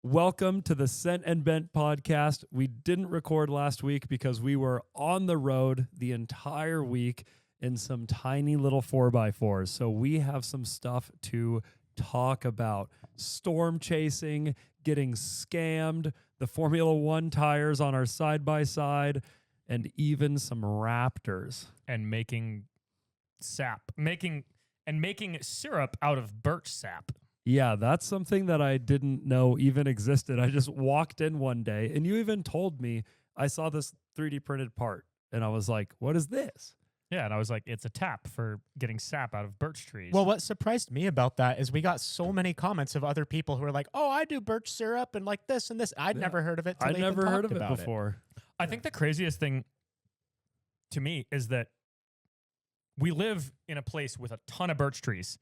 Welcome to the Scent and Bent podcast. We didn't record last week because we were on the road the entire week in some tiny little 4x4s. So we have some stuff to talk about. Storm chasing, getting scammed, the Formula One tires on our side-by-side, and even some Raptors. And making sap, making syrup out of birch sap. Yeah, that's something that I didn't know even existed. I just walked in one day, and you even told me I saw this 3D printed part, and I was like, what is this? Yeah, and I was like, it's a tap for getting sap out of birch trees. Well, what surprised me about that is we got so many comments of other people who were like, oh, I do birch syrup and like this and this. I'd never heard of it. I'd never heard of it before. I think the craziest thing to me is that we live in a place with a ton of birch trees,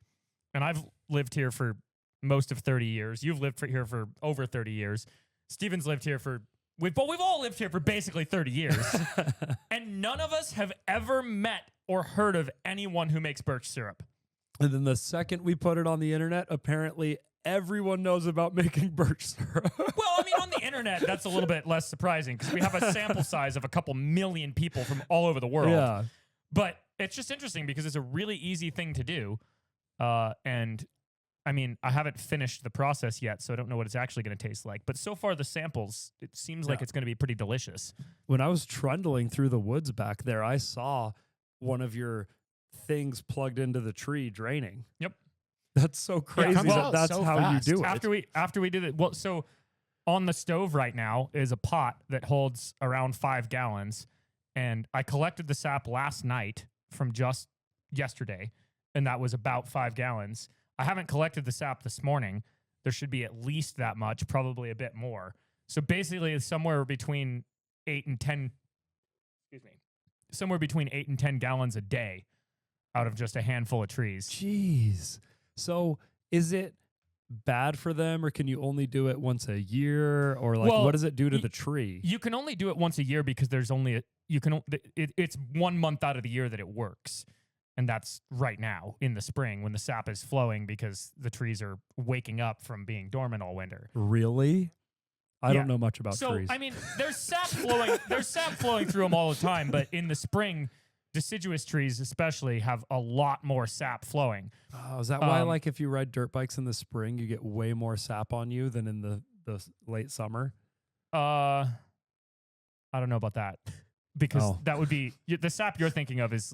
and I've lived here for most of 30 years. You've lived here for over 30 years. Steven's lived here for, we've all lived here for basically 30 years. And none of us have ever met or heard of anyone who makes birch syrup. And then the second we put it on the internet, apparently everyone knows about making birch syrup. Well, I mean, on the internet, that's a little bit less surprising because we have a sample size of a couple million people from all over the world. Yeah. But it's just interesting because it's a really easy thing to do. And I mean, I haven't finished the process yet, so I don't know what it's actually going to taste like. But so far, the samples, it seems like it's going to be pretty delicious. When I was trundling through the woods back there, I saw one of your things plugged into the tree draining. Yep. That's so crazy that's so how fast. you do it. After we did it, well, so on the stove right now is a pot that holds around 5 gallons, and I collected the sap last night from just yesterday, and that was about 5 gallons. I haven't collected the sap this morning. There should be at least that much, probably a bit more. So basically, it's somewhere between 8 and 10 gallons a day out of just a handful of trees. Jeez. So is it bad for them, or can you only do it once a year, or like what does it do to the tree? You can only do it once a year because there's only it's 1 month out of the year that it works. And that's right now in the spring when the sap is flowing because the trees are waking up from being dormant all winter. Really? I don't know much about trees. So, I mean, there's sap flowing through them all the time, but in the spring, deciduous trees especially have a lot more sap flowing. Oh, is that why, like, if you ride dirt bikes in the spring, you get way more sap on you than in the late summer? I don't know about that. Because that would be the sap you're thinking of is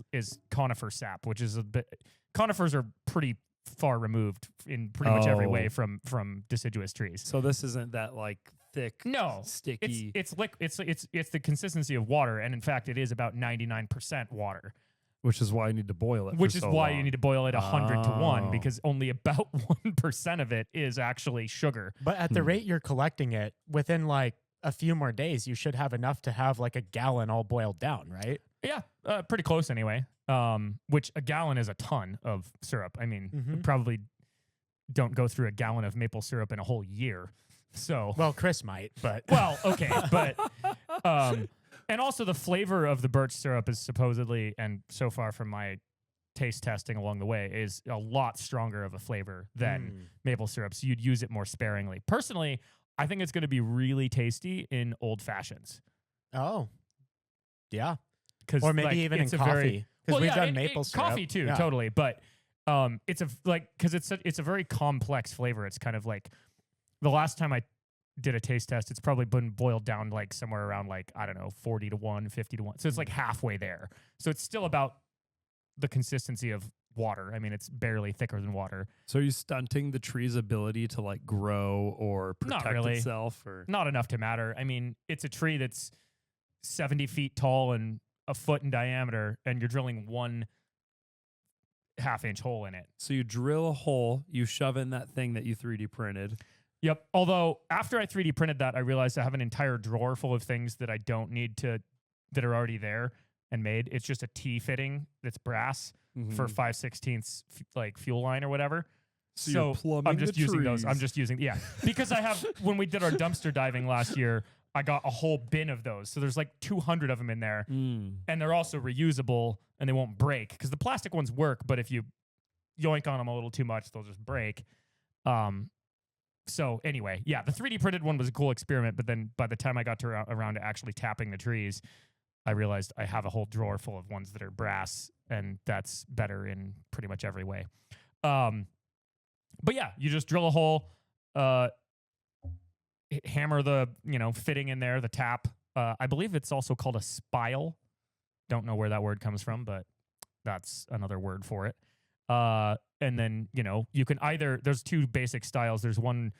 conifer sap, which is a bit. Conifers are pretty far removed in pretty much every way from deciduous trees. So this isn't that like thick, sticky. It's the consistency of water, and in fact, it is about 99% water. Which is why you need to boil it. Which is why you need to boil it 100 to 1 because only about 1% of it is actually sugar. But at the rate you're collecting it, within like a few more days, you should have enough to have like a gallon all boiled down, right? Yeah, pretty close anyway. Which a gallon is a ton of syrup. I mean, we probably don't go through a gallon of maple syrup in a whole year. So, well, Chris might, but well, okay, but and also the flavor of the birch syrup is supposedly, and so far from my taste testing along the way, is a lot stronger of a flavor than maple syrup. So you'd use it more sparingly. Personally, I think it's going to be really tasty in old fashions. Oh, yeah. Or maybe even in coffee. Because we've done maple syrup. Coffee too, totally. But it's a very complex flavor. It's kind of like the last time I did a taste test, it's probably been boiled down like somewhere around like, I don't know, 40 to 1, 50 to 1. So it's like halfway there. So it's still about the consistency of water. I mean, it's barely thicker than water. So are you stunting the tree's ability to like grow or protect itself? Or not enough to matter. I mean, it's a tree that's 70 feet tall and a foot in diameter, and you're drilling 1 half-inch hole in it. So you drill a hole, you shove in that thing that you 3D printed. Yep. Although after I 3D printed that, I realized I have an entire drawer full of things that I don't need that are already there and made. It's just a T-fitting that's brass for 5/16 like fuel line or whatever. So I'm just using those. I'm just using, because I have, when we did our dumpster diving last year, I got a whole bin of those. So there's like 200 of them in there, and they're also reusable and they won't break because the plastic ones work, but if you yoink on them a little too much, they'll just break. So anyway, yeah, the 3D printed one was a cool experiment, but then by the time I got to around to actually tapping the trees, I realized I have a whole drawer full of ones that are brass, and that's better in pretty much every way. But yeah, you just drill a hole, hammer the fitting in there, the tap. I believe it's also called a spile. Don't know where that word comes from, but that's another word for it. And then, you can either, there's two basic styles. There's one,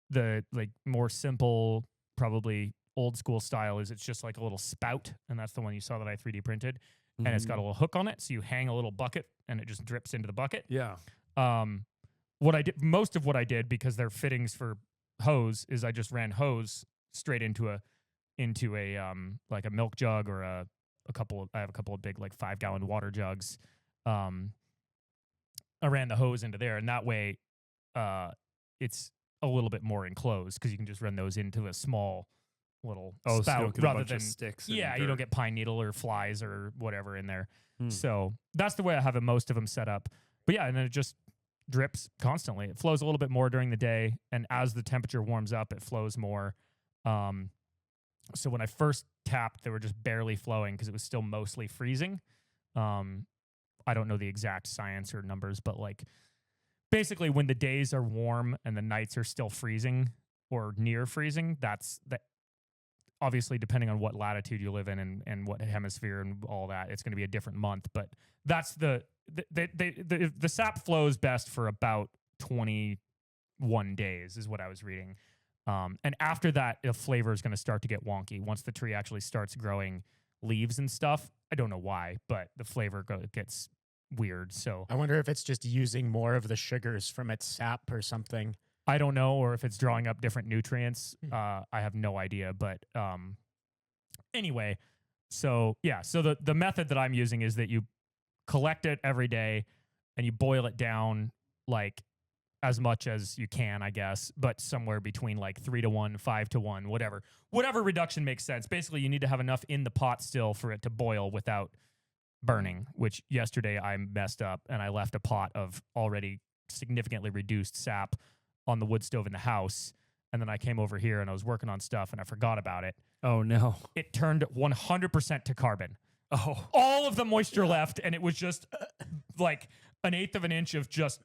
the like more simple, probably old school style is it's just like a little spout. And that's the one you saw that I 3D printed. And it's got a little hook on it. So you hang a little bucket and it just drips into the bucket. Yeah. Most of what I did, because they're fittings for hose, is I just ran hose straight into a like a milk jug or I have a couple of big like 5-gallon water jugs. I ran the hose into there, and that way it's a little bit more enclosed because you can just run those into a small little spout rather than sticks. You don't get pine needle or flies or whatever in there. So that's the way I have most of them set up. But yeah, and then it just drips constantly. It flows a little bit more during the day, and as the temperature warms up, it flows more. So when I first tapped, they were just barely flowing because it was still mostly freezing. I don't know the exact science or numbers, but like basically when the days are warm and the nights are still freezing or near freezing, that's obviously depending on what latitude you live in and what hemisphere and all that, it's going to be a different month. But that's the sap flows best for about 21 days is what I was reading. And after that, the flavor is going to start to get wonky once the tree actually starts growing leaves and stuff. I don't know why, but the flavor gets weird. So I wonder if it's just using more of the sugars from its sap or something. I don't know, or if it's drawing up different nutrients. I have no idea. But anyway, so yeah, so the method that I'm using is that you collect it every day and you boil it down like as much as you can, I guess, but somewhere between like 3 to 1, 5 to 1, whatever reduction makes sense. Basically, you need to have enough in the pot still for it to boil without burning, which yesterday I messed up and I left a pot of already significantly reduced sap on the wood stove in the house. And then I came over here and I was working on stuff and I forgot about it. Oh, no. It turned 100% to carbon. Oh. All of the moisture left, and it was just like 1/8 of an inch of just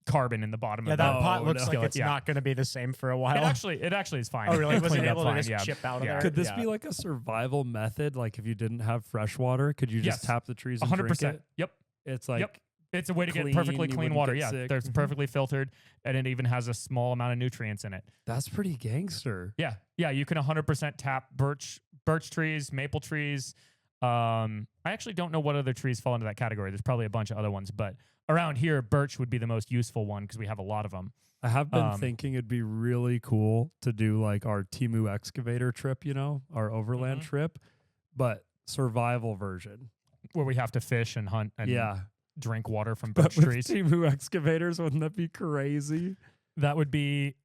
carbon in the bottom of that the pot looks skillet. like it's not going to be the same for a while. It actually is fine. Oh, really? It Was it cleaned up able to fine, just chip out of there? Could this be like a survival method? Like if you didn't have fresh water, could you just tap the trees and 100%. drink it? Yep. It's like it's a way to get clean, perfectly you clean wouldn't water. get Yeah, sick. there's perfectly filtered, and it even has a small amount of nutrients in it. That's pretty gangster. Yeah, you can 100% tap birch trees, maple trees. I actually don't know what other trees fall into that category. There's probably a bunch of other ones, but around here, birch would be the most useful one because we have a lot of them. I have been thinking it'd be really cool to do like our Temu excavator trip, our overland trip, but survival version. Where we have to fish and hunt and drink water from But birch with trees. Temu excavators, wouldn't that be crazy? That would be...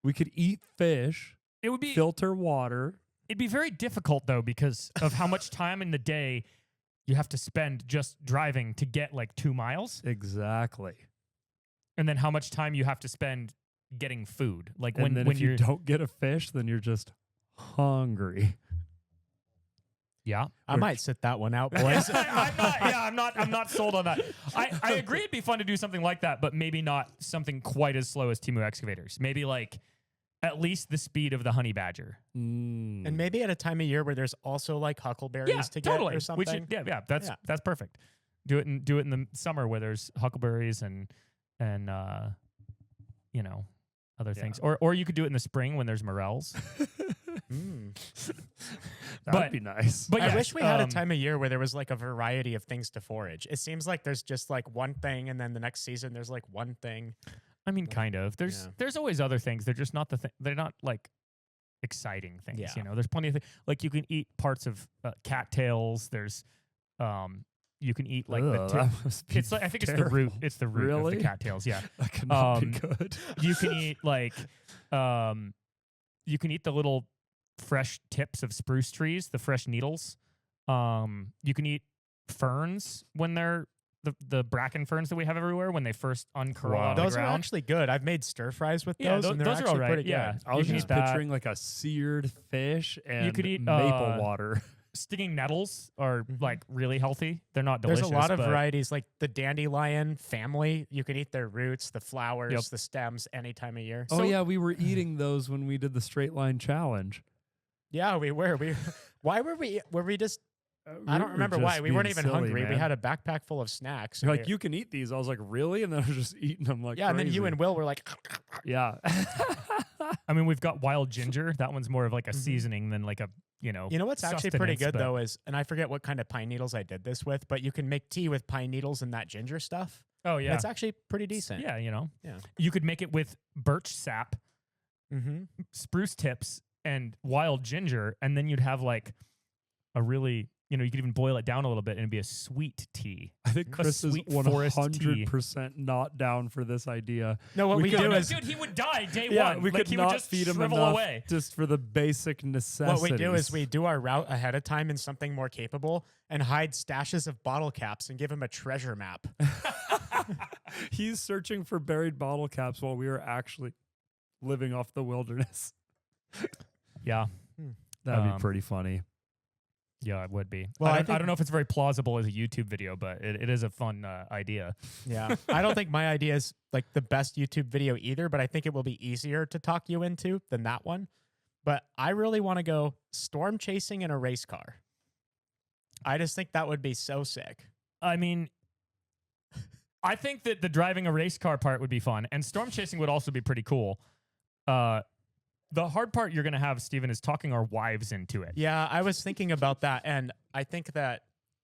We could eat fish, It would be... filter water. It'd be very difficult, though, because of how much time in the day you have to spend just driving to get like 2 miles. Exactly. And then how much time you have to spend getting food. Like And when then if you don't get a fish, then you're just hungry. Yeah. I might sit that one out, boys. I'm not sold on that. I agree it'd be fun to do something like that, but maybe not something quite as slow as Temu excavators. Maybe like at least the speed of the honey badger. And maybe at a time of year where there's also like huckleberries to get or something. That's perfect. Do it in the summer where there's huckleberries and other things. Or you could do it in the spring when there's morels. That'd be nice. But I wish we had a time of year where there was like a variety of things to forage. It seems like there's just like one thing, and then the next season there's like one thing. I mean, kind of. There's always other things. They're just not they're not like exciting things. Yeah. There's plenty of things. Like you can eat parts of cattails. There's you can eat like it's like I think it's the root. It's the root of the cattails. Yeah, that cannot be good. You can eat like you can eat the little fresh tips of spruce trees, the fresh needles. You can eat ferns when they're the bracken ferns that we have everywhere when they first uncurl Wow. out of Those the are ground. actually good. I've made stir fries with Yeah, those, and they're those are actually all right. pretty good. Yeah. I was You can just eat that. picturing like a seared fish and could eat, maple water. Stinging nettles are Mhm. like really healthy. They're not There's delicious. a lot of but varieties, like the dandelion family. You can eat their roots, the flowers, Yep. the stems any time of year. Oh So- yeah, we were eating those when we did the straight line challenge. Yeah, we were. Why were we? Were we just? I don't remember why. We weren't even hungry. We had a backpack full of snacks. You're and like, we- you can eat these. I was like, really? And then I was just eating them like yeah, and then you crazy. and Will were like, Yeah. I mean, we've got wild ginger. That one's more of like a Mhm. seasoning than like a you know what's actually pretty sustenance, good but- though is, and I forget what kind of pine needles I did this with, but you can make tea with pine needles and that ginger stuff. Oh And yeah, it's actually pretty decent. yeah. Yeah. You could make it with birch sap, Mm-hmm. spruce tips, and wild ginger, and then you'd have like a really, you could even boil it down a little bit and it'd be a sweet tea. I think A Chris is sweet forest tea. 100% not down for this idea. No, what We we, could- do No, is dude, he would die day Yeah, one. we Like, could he not would just feed him shrivel enough away. just for the basic necessities. what we do is we do our route ahead of time in something more capable and hide stashes of bottle caps and give him a treasure map. He's searching for buried bottle caps while we are actually living off the wilderness. Yeah, That'd be Um, pretty funny. yeah, it would be. Well, I I don't, I think- don't know if it's very plausible as a YouTube video, but it is a fun idea. Yeah. I don't think my idea is like the best YouTube video either, but I think it will be easier to talk you into than that one. But I really want to go storm chasing in a race car. I just think that would be so sick. I mean, I think that the driving a race car part would be fun, and storm chasing would also be pretty cool. The hard part you're going to have, Steven, is talking our wives into it. Yeah, I was thinking about that, and I think that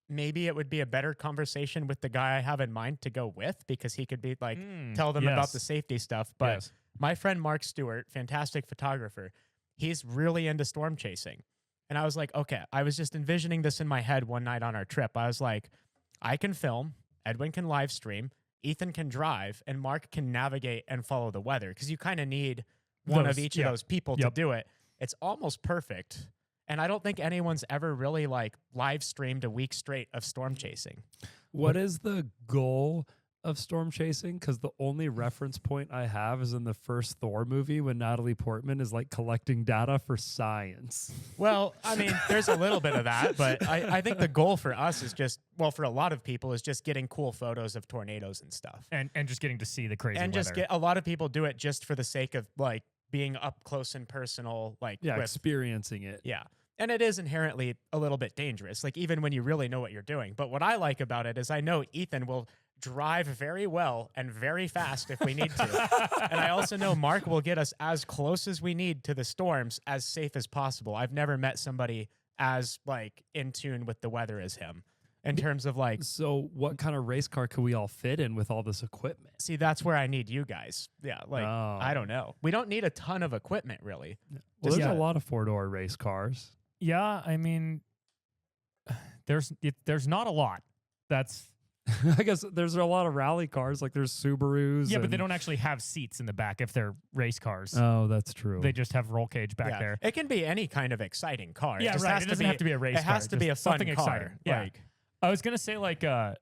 maybe it would be a better conversation with the guy I have in mind to go with, because he could be like tell them about yes. the safety stuff. But Yes. my friend Mark Stewart, fantastic photographer, he's really into storm chasing. And I was like, okay, I was just envisioning this in my head one night on our trip. I was like, I can film, Edwin can live stream, Ethan can drive, and Mark can navigate and follow the weather, because you kind of need one of Those- each yeah. of those people to Yep. do it. It's almost perfect. And I don't think anyone's ever really like live streamed a week straight of storm chasing. What is the goal of storm chasing? Because the only reference point I have is in the first Thor movie when Natalie Portman is like collecting data for science. Well, I mean, there's a little bit of that, but I think the goal for us is just, well, for a lot of people, is just getting cool photos of tornadoes and stuff. And just getting to see the crazy And just weather. get a lot of people do it just for the sake of like being up close and personal, like Yeah, with, experiencing it. yeah. And it is inherently a little bit dangerous, like even when you really know what you're doing. But what I like about it is I know Ethan will drive very well and very fast if we need to. And I also know Mark will get us as close as we need to the storms as safe as possible. I've never met somebody as like in tune with the weather as him in terms of like, So what kind of race car could we all fit in with all this equipment? see, that's where I need you guys. Yeah. Like, Oh. I don't know. We don't need a ton of equipment really. Well, Just- there's yeah. a lot of four-door race cars. Yeah, I mean, there's not a lot. That's I guess there's a lot of rally cars, like there's Subarus. yeah, but they and- don't actually have seats in the back if they're race cars. Oh, that's true. They just have roll cage back Yeah. there. It can be any kind of exciting car. Yeah, just right. has It doesn't have to be a race It has car, to be a just fun something car. exciting. Yeah. Like, I was gonna say like I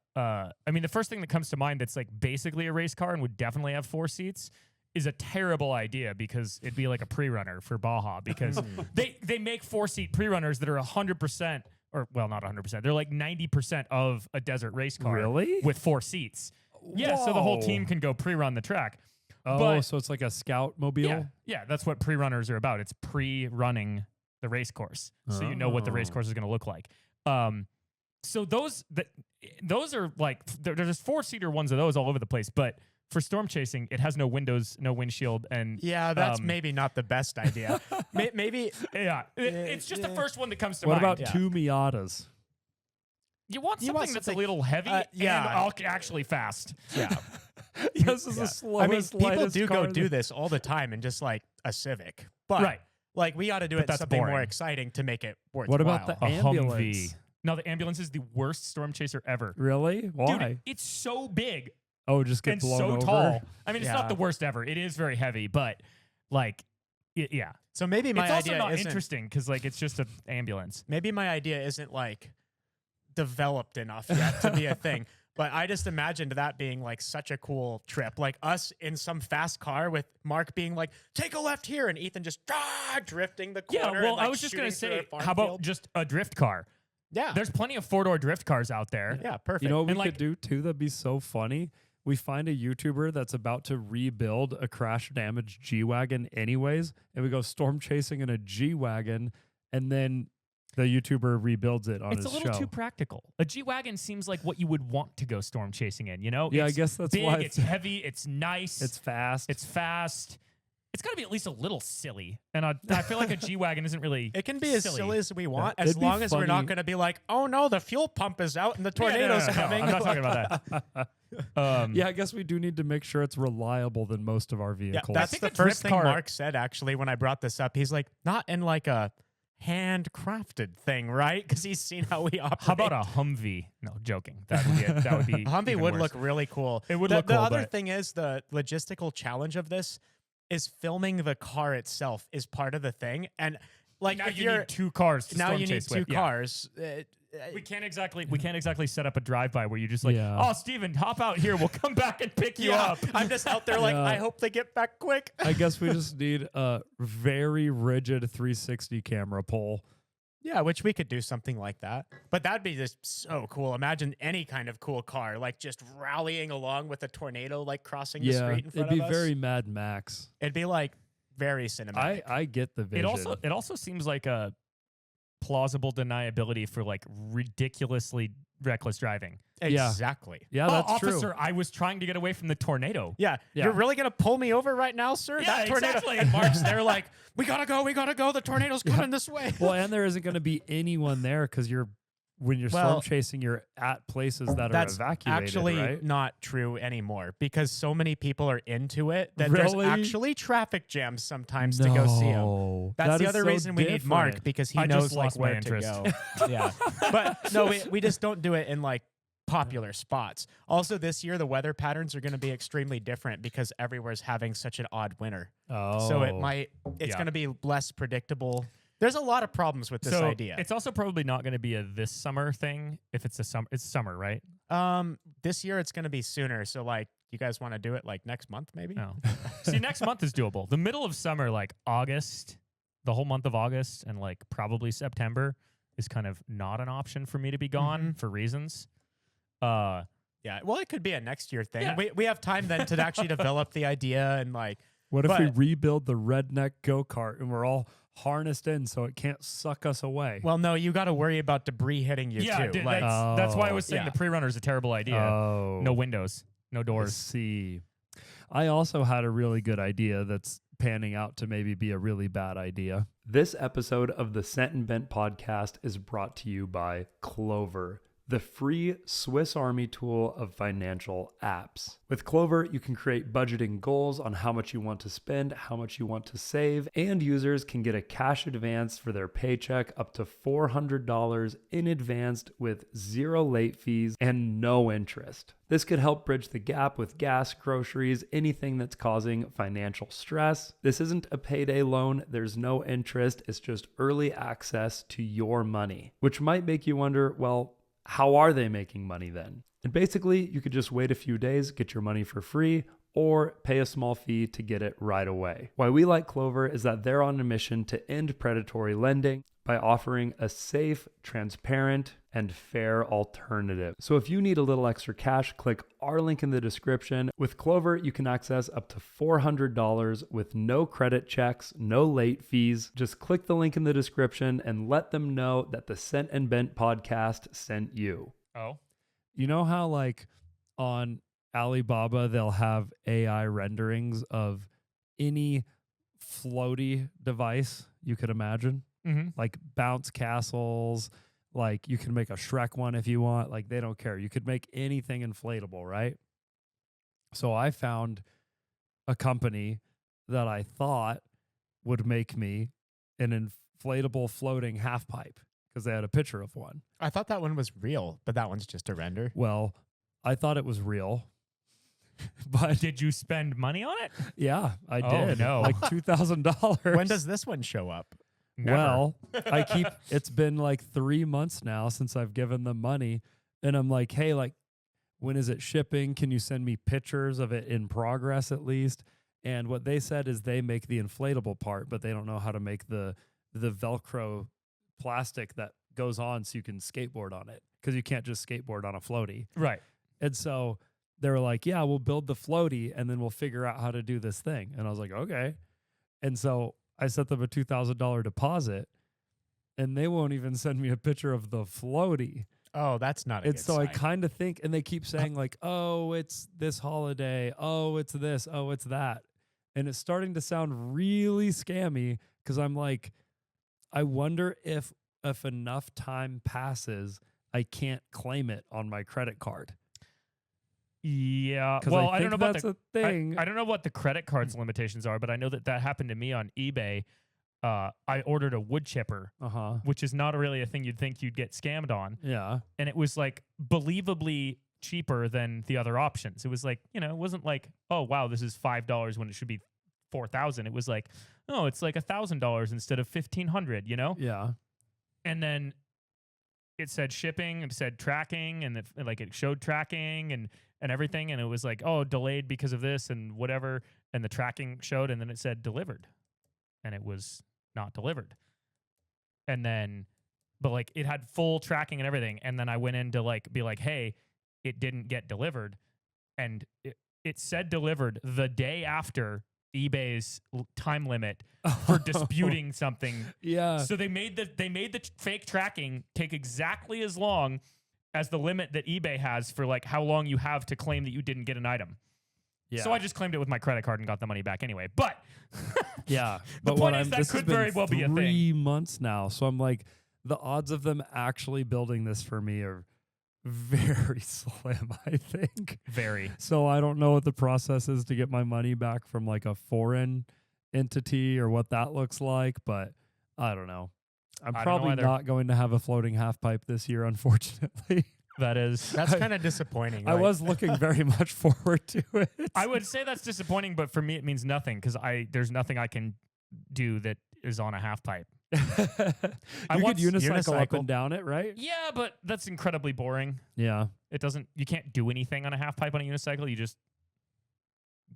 mean the first thing that comes to mind that's like basically a race car and would definitely have 4 seats is a terrible idea, because it'd be like a pre-runner for Baja, because they make 4-seat pre-runners that are 100%, or well, not 100%. They're like 90% of a desert race car Really? with 4 seats. Yeah, so the whole Whoa. team can go pre-run the track. Oh, but- so it's like a scout mobile? Yeah, that's what pre-runners are about. It's pre-running the race course, so you know what the race Oh. course is going to look like. So those are like there's 4-seater ones of those all over the place. But for storm chasing, it has no windows, no windshield, and yeah, that's Um, maybe not the best idea. Maybe yeah, it's just the first one that comes to What mind. about Yeah. 2 Miatas? you want you something want that's a something- little heavy yeah. and actually fast. yeah. Yes, this is Yeah. the slowest, I mean, people lightest do car go do this all the time in just like a Civic, but Right. like we ought to do But it that's something more boring. exciting to make it worthwhile. What about the A ambulance? Humvee. No, the ambulance is the worst storm chaser ever. Really? Why? Dude, it's so big Oh, just get and blown so over? tall. I mean, it's Yeah. not the worst ever. It is very heavy, but like, yeah. So maybe my It's also idea not isn't. interesting because like it's just an ambulance. Maybe my idea isn't like developed enough yet to be a thing. But I just imagined that being like such a cool trip. Like us in some fast car with Mark being like, take a left here, and Ethan just drifting the corner. Yeah, well, and, like, I was just going to shooting through say, a farm how about field. just a drift car? Yeah. There's plenty of four-door drift cars out there. Yeah, perfect. You know what we And, like- could do too? That'd be so funny. We find a YouTuber that's about to rebuild a crash damaged G-Wagon anyways, and we go storm chasing in a G-Wagon, and then the YouTuber rebuilds it on It's his a little show. too practical. A G-Wagon seems like what you would want to go storm chasing in, you know? Yeah, I It's guess that's big, why it's heavy, it's nice, it's fast. it's fast. It's got to be at least a little silly. And I feel like a G-Wagon isn't really It can be as silly as we want, It'd as be long as we're not funny. going to be like, oh no, the fuel pump is out and the Yeah, no, tornado's no, coming. I'm not talking about that. Yeah, I guess we do need to make sure it's reliable than most of our Yeah, vehicles. that's think the a drift first thing car- Mark said actually when I brought this up. He's like, not in like a handcrafted thing, right? Because he's seen how we operate. How about a Humvee? No, joking. That would be that would be A Humvee even would worse. look really cool. It would the, look the cool, other but- thing is the logistical challenge of this is filming the car itself is part of the thing. And like Now if you you're need two cars to now storm you need chase two with. Yeah. cars. We can't exactly set up a drive-by where you just like, Yeah. oh, Steven, hop out here. We'll come back and pick you up. I'm just out there like, Yeah. I hope they get back quick. I guess we just need a very rigid 360 camera pole. Yeah, which we could do something like that. But that'd be just so cool. Imagine any kind of cool car, like just rallying along with a tornado, like crossing the Yeah, street in front it'd be of us. very Mad Max. It'd be like very cinematic. I get the vision. It also seems like a plausible deniability for like ridiculously reckless driving. Yeah. Exactly. yeah, Oh, that's officer, true. I was trying to get away from the tornado. Yeah, Yeah. you're really gonna pull me over right now, sir? Yeah, That tornado. exactly. And Mark's there, like, we gotta go. The tornado's coming this way. Well, and there isn't going to be anyone there because when you're Well, storm chasing, you're at places that are That's evacuated, actually right? not true anymore because so many people are into it that Really? there's actually traffic jams sometimes to go see them. No. That's That the is other so reason we need Mark different. because he I knows just like lost my where to interest. go. Yeah, but no, we just don't do it in like popular spots. Also, this year the weather patterns are going to be extremely different because everywhere's having such an odd winter. Oh. So it's Yeah. going to be less predictable. There's a lot of problems with this so idea. It's also probably not going to be a this summer thing. If it's it's summer, right? This year it's going to be sooner. So like, you guys want to do it like next month, maybe? No. See, next month is doable. The middle of summer, like August, the whole month of August, and like probably September is kind of not an option for me to be gone for reasons. Yeah. Well, it could be a next year thing. Yeah. We have time then to actually develop the idea and like. What if we but- rebuild the redneck go-kart and we're all harnessed in so it can't suck us away? Well, no, you got to worry about debris hitting you Yeah, too. dude, Like, that's why I was saying Yeah. the pre-runner is a terrible idea. Oh. No windows, no I doors. see. I also had a really good idea that's panning out to maybe be a really bad idea. This episode of the Sent and Bent podcast is brought to you by Clover, the free Swiss Army tool of financial apps. With Clover, you can create budgeting goals on how much you want to spend, how much you want to save, and users can get a cash advance for their paycheck up to $400 in advance with zero late fees and no interest. This could help bridge the gap with gas, groceries, anything that's causing financial stress. This isn't a payday loan. There's no interest. It's just early access to your money, which might make you wonder, well, how are they making money then? And basically, you could just wait a few days, get your money for free, or pay a small fee to get it right away. Why we like Clover is that they're on a mission to end predatory lending by offering a safe, transparent, and fair alternative. So if you need a little extra cash, click our link in the description. With Clover, you can access up to $400 with no credit checks, no late fees. Just click the link in the description and let them know that the Sent and Bent podcast sent you. Oh, You know how like on Alibaba, they'll have AI renderings of any floaty device you could imagine? mm-hmm. Like bounce castles, like you can make a Shrek one if you want. Like they don't care. You could make anything inflatable, right? So I found a company that I thought would make me an inflatable floating half pipe because they had a picture of one. I thought that one was real, but that one's just a render. Well, I thought it was real. But Did you spend money on it? yeah, I Oh, did. no. Like $2,000. When does this one show up? Never. Well, it's been like 3 months now since I've given them money. And I'm like, hey, like, when is it shipping? Can you send me pictures of it in progress at least? And what they said is they make the inflatable part, but they don't know how to make the Velcro plastic that goes on so you can skateboard on it, because you can't just skateboard on a floaty. Right. And so they were like, yeah, we'll build the floaty and then we'll figure out how to do this thing. And I was like, okay. And so I sent them a $2,000 deposit, and they won't even send me a picture of the floaty. Oh, that's not a And good so I sign. kind of think, and they keep saying like, oh, it's this holiday. Oh, it's this. Oh, it's that. And it's starting to sound really scammy, because I'm like, I wonder if enough time passes, I can't claim it on my credit card. Yeah. 'Cause Well, I I don't think know about that's the a thing. I don't know what the credit card's limitations are, but I know that happened to me on eBay. I ordered a wood chipper, which is not really a thing you'd think you'd get scammed on. Yeah. And it was like believably cheaper than the other options. It was like, it wasn't like, oh wow, this is $5 when it should be $4,000. It was like, oh, it's like $1,000 instead of $1,500. Yeah. And then it said shipping, it said tracking, and it showed tracking and everything, and it was like, oh, delayed because of this and whatever, and the tracking showed, and then it said delivered, and it was not delivered. And then, but like it had full tracking and everything, and then I went in to like be like, hey, it didn't get delivered, and it said delivered the day after eBay's time limit for disputing something. Yeah. So they made the fake tracking take exactly as long as the limit that eBay has for like how long you have to claim that you didn't get an item. Yeah. So I just claimed it with my credit card and got the money back anyway. But yeah. the But point is that this could has been very well be a thing. 3 months now. So I'm like, the odds of them actually building this for me are very slim, I think. Very. So I don't know what the process is to get my money back from like a foreign entity or what that looks like, but I don't know. I'm I don't know probably either. not going to have a floating half pipe this year, unfortunately. That's kind of disappointing. I like- was looking very much forward to it. I would say that's disappointing, but for me it means nothing because there's nothing I can do that is on a half pipe. You could once- unicycle up unicycle. and down it, right? Yeah, but that's incredibly boring. Yeah. You can't do anything on a half pipe on a unicycle. You just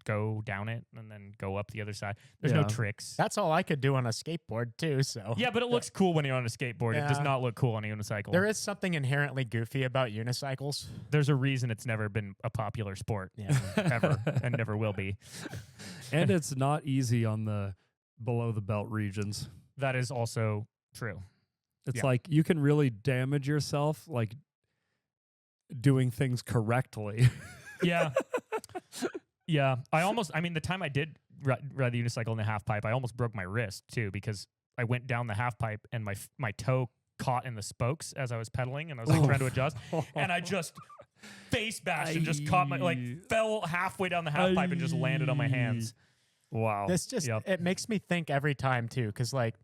go down it and then go up the other side. There's no Yeah. tricks. That's all I could do on a skateboard too. So Yeah, but it looks cool when you're on a skateboard. It does Yeah. not look cool on a unicycle. there is something inherently goofy about unicycles. There's a reason it's never been a popular sport ever and never will be. And it's not easy on the below the belt regions. That is also true. It's Yeah. like you can really damage yourself like doing things correctly. Yeah. Yeah. The time I did ride the unicycle in the half pipe, I almost broke my wrist too because I went down the half pipe and my toe caught in the spokes as I was pedaling and I was like trying to adjust and I just face bashed and just caught fell halfway down the half pipe and just landed on my hands. Wow. This just Yep. it makes me think every time too, because like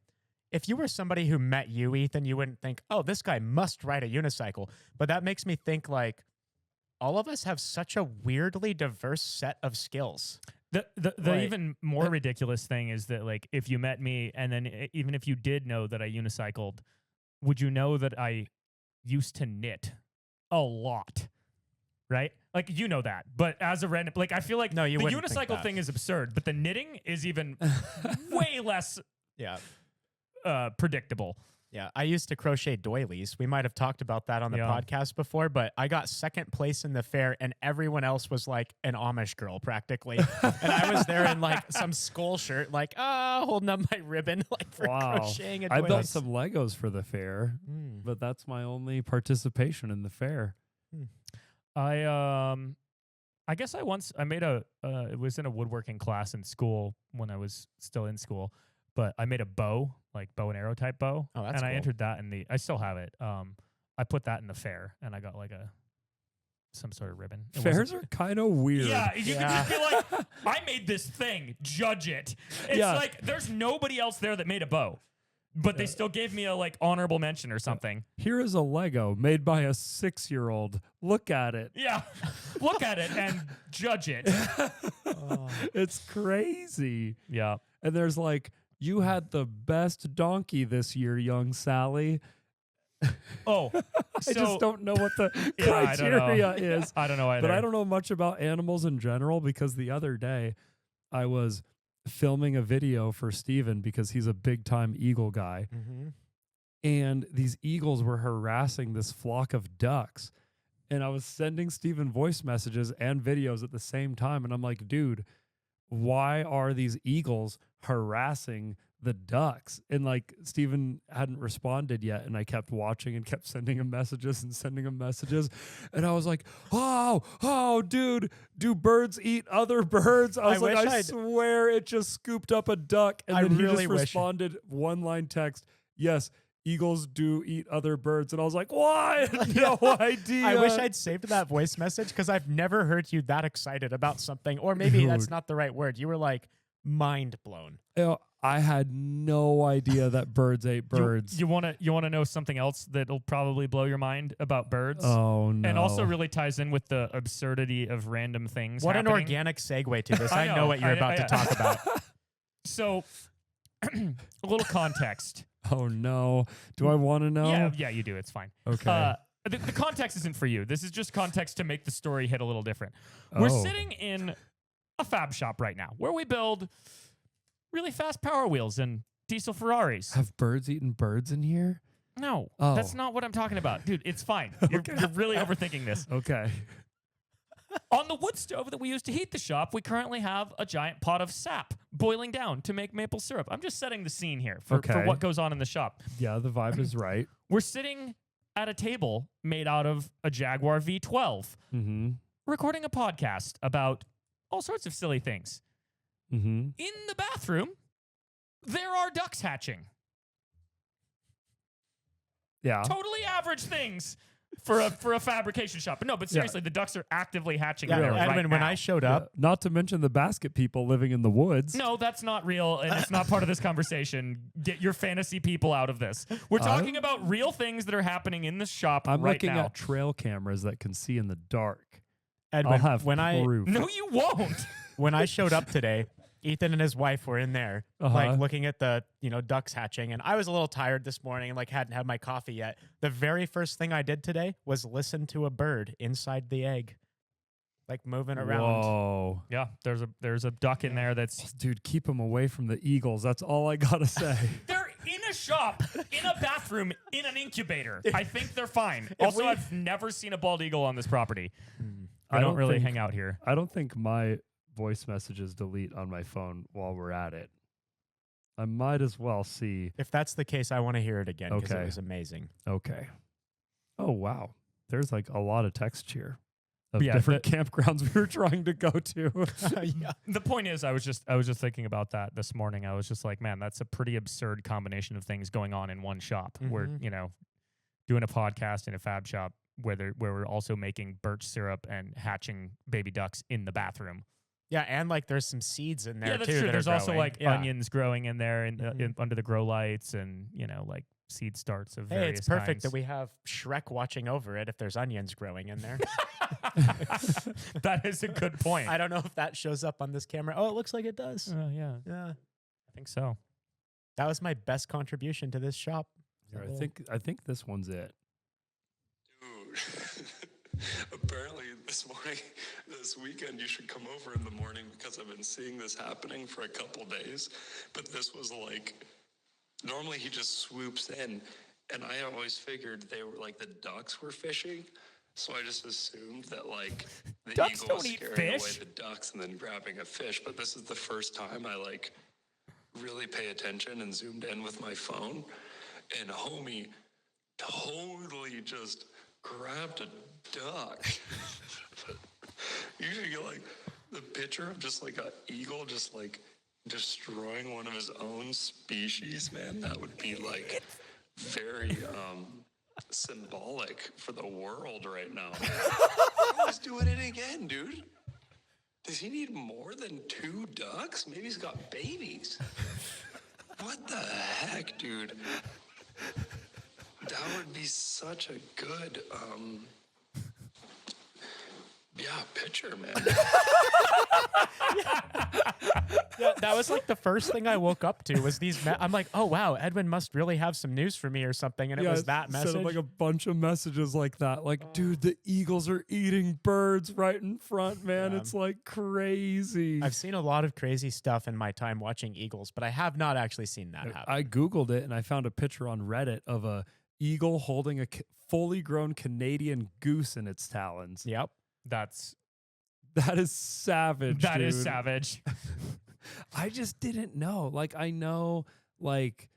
if you were somebody who met you, Ethan, you wouldn't think, oh, this guy must ride a unicycle. But that makes me think like all of us have such a weirdly diverse set of skills. The Like, even more ridiculous thing is that like if you met me and then even if you did know that I unicycled, would you know that I used to knit a lot? Right? Like you know that. But as a random I feel like No, you the wouldn't think unicycle that. thing is absurd, but the knitting is even way less Yeah. predictable. Yeah, I used to crochet doilies. We might have talked about that on the Yeah. podcast before, but I got second place in the fair, and everyone else was like an Amish girl practically. And I was there in like some skull shirt, like holding up my ribbon, like for Wow. crocheting a I doily. built some Legos for the fair, Mm. but that's my only participation in the fair. I guess I made it was in a woodworking class in school when I was still in school, but I made a bow, like bow and arrow type bow. Oh, that's and I cool. entered that I still have it. I put that in the fair and I got like some sort of ribbon. It Fairs wasn't- are kind of weird. Yeah, you Yeah. could just be like, I made this thing, judge it. It's Yeah. like there's nobody else there that made a bow. But they still gave me a like honorable mention or something. Here is a Lego made by a 6-year-old. Look at it. Yeah. Look at it and judge it. It's crazy. Yeah. And there's like, you had the best donkey this year, young Sally. Oh, I just don't know what the Yeah, criteria is. I don't know either. But I don't know much about animals in general because the other day I was filming a video for Steven because he's a big time eagle guy. Mm-hmm. And these eagles were harassing this flock of ducks. And I was sending Steven voice messages and videos at the same time. And I'm like, dude, why are these eagles harassing the ducks? And like Steven hadn't responded yet. And I kept watching and kept sending him messages and sending him messages. And I was like, oh, dude, do birds eat other birds? I was like, I swear it just scooped up a duck. And then he just responded one line text, yes, eagles do eat other birds. And I was like, why? No idea. I wish I'd saved that voice message because I've never heard you that excited about something. Or maybe that's not the right word. You were like mind blown. I had no idea that birds ate birds. You want to know something else that'll probably blow your mind about birds? Oh, no. And also really ties in with the absurdity of random things What happening. an organic segue to this. I know what you're about to talk about. So, a little context. Oh, no. Do I want to know? Yeah, you do. It's fine. Okay. The context isn't for you. This is just context to make the story hit a little different. We're sitting in a fab shop right now where we build really fast Power Wheels and diesel Ferraris. Have birds eaten birds in here? No, Oh. that's not what I'm talking about. Dude, it's fine. You're really overthinking this. Okay. On the wood stove that we use to heat the shop, we currently have a giant pot of sap boiling down to make maple syrup. I'm just setting the scene here for what goes on in the shop. Yeah, the vibe is right. We're sitting at a table made out of a Jaguar V12, recording a podcast about all sorts of silly things. In the bathroom, there are ducks hatching. Yeah. Totally average things for a fabrication shop. But no, but seriously, the ducks are actively hatching there Edwin, right when now. I showed up, Not to mention the basket people living in the woods. No, that's not real, and it's not part of this conversation. Get your fantasy people out of this. We're talking about real things that are happening in the shop I'm right looking now. at trail cameras that can see in the dark. Edwin, I'll have when proof. No, you won't. when I showed up today, Ethan and his wife were in there, like looking at the ducks hatching, and I was a little tired this morning and like hadn't had my coffee yet. The very first thing I did today was listen to a bird inside the egg, like moving around. Whoa. Yeah, there's a duck in there that's... Dude, keep them away from the eagles. That's all I got to say. They're in a shop, in a bathroom, in an incubator. I think they're fine. Also, I've never seen a bald eagle on this property. I don't really hang out here. I don't think my voice messages delete on my phone while we're at it. I might as well see. If that's the case, I want to hear it again because Okay. it was amazing. Okay. Oh, wow. There's like a lot of text here of Yeah, different campgrounds we were trying to go to. Yeah. The point is, I was just thinking about that this morning. I was just like, man, that's a pretty absurd combination of things going on in one shop. We're doing a podcast in a fab shop where we're also making birch syrup and hatching baby ducks in the bathroom. Yeah, and like there's some seeds in there Yeah, that's too. true. That There's are also growing. like onions growing in there and under the grow lights, and like seed starts of Hey, various it's perfect kinds. that we have Shrek watching over it if there's onions growing in there. That is a good point. I don't know if that shows up on this camera. Oh, it looks like it does. Yeah, Yeah, I think so. that was my best contribution to this shop. Here, I think this one's it. Dude, apparently this weekend, you should come over in the morning because I've been seeing this happening for a couple days. But this was like, normally he just swoops in, and I always figured they were like the ducks were fishing. So I just assumed that like the Ducks eagle don't was eat scaring away fish. the ducks and then grabbing a fish. But this is the first time I like really pay attention and zoomed in with my phone, and homie totally just grabbed a duck. Usually you get like the picture of just like an eagle just like destroying one of his own species, man. That would be like very symbolic for the world right now. He's doing it again, dude. Does he need more than 2 ducks? Maybe he's got babies. What the heck, dude? That would be such a good Yeah, pitcher, man. Yeah, that was like the first thing I woke up to was these. I'm like, oh wow, Edwin must really have some news for me or something, and it was that Instead message. of like a bunch of messages like that. Like, dude, the Eagles are eating birds right in front, man. Yeah. It's like crazy. I've seen a lot of crazy stuff in my time watching Eagles, but I have not actually seen that happen. I Googled it and I found a picture on Reddit of a eagle holding a fully grown Canadian goose in its talons. Yep. That is savage. That is dude. savage. I just didn't know. Like, I know, like,